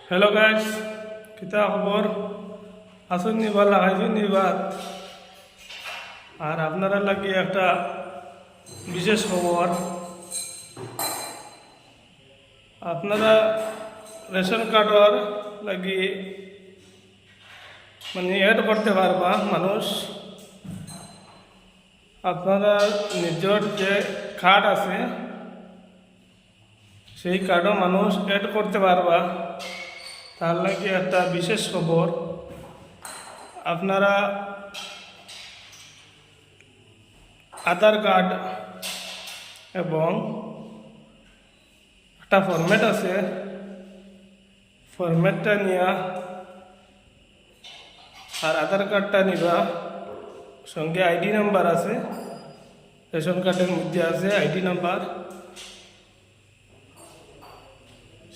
Hello guys, কিতা খবর? আসুন নিবা লাগাইছি নিবাদ। আর আপনারা লাগি একটা বিশেষ খবর। আপনারা রেশন কার্ডর লাগি মানে এড করতে পারবা মানুষ। আপনারা নিজের যে কার্ড আছে সেই কার্ডও মানুষ এড করতে পারবা। তার লাগে একটা বিশেষ খবর। আপনারা আধার কার্ড এবং একটা ফরম্যাট আছে, ফরম্যাটটা নিয়া আর আধার কার্ডটা নিবা, সঙ্গে আইডি নাম্বার আছে, রেশন কার্ডের মধ্যে আছে আইডি নাম্বার।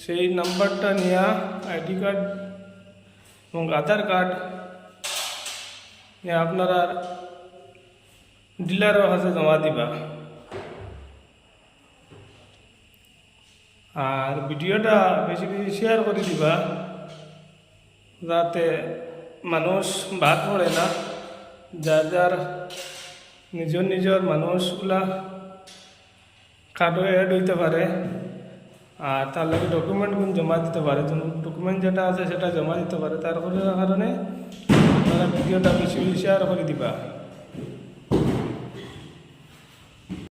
সেই নাম্বারটা নিয়া আইডি কার্ড এবং আধার কার্ড নিয়ে আপনারা ডিলারের কাছে জমা দিবা। আর ভিডিওটা বেশি বেশি শেয়ার করে দিবা, যাতে মানুষ বাদ পড়ে না। যার যার নিজের নিজের মানুষগুলা কার্ডও অ্যাড হইতে পারে, আর তার লাগে ডকুমেন্টগুলো জমা দিতে পারে। ডকুমেন্ট যেটা আছে সেটা জমা দিতে পারে। তার কারণে আপনারা ভিডিওটা বেশি বেশি শেয়ার করে দিবা।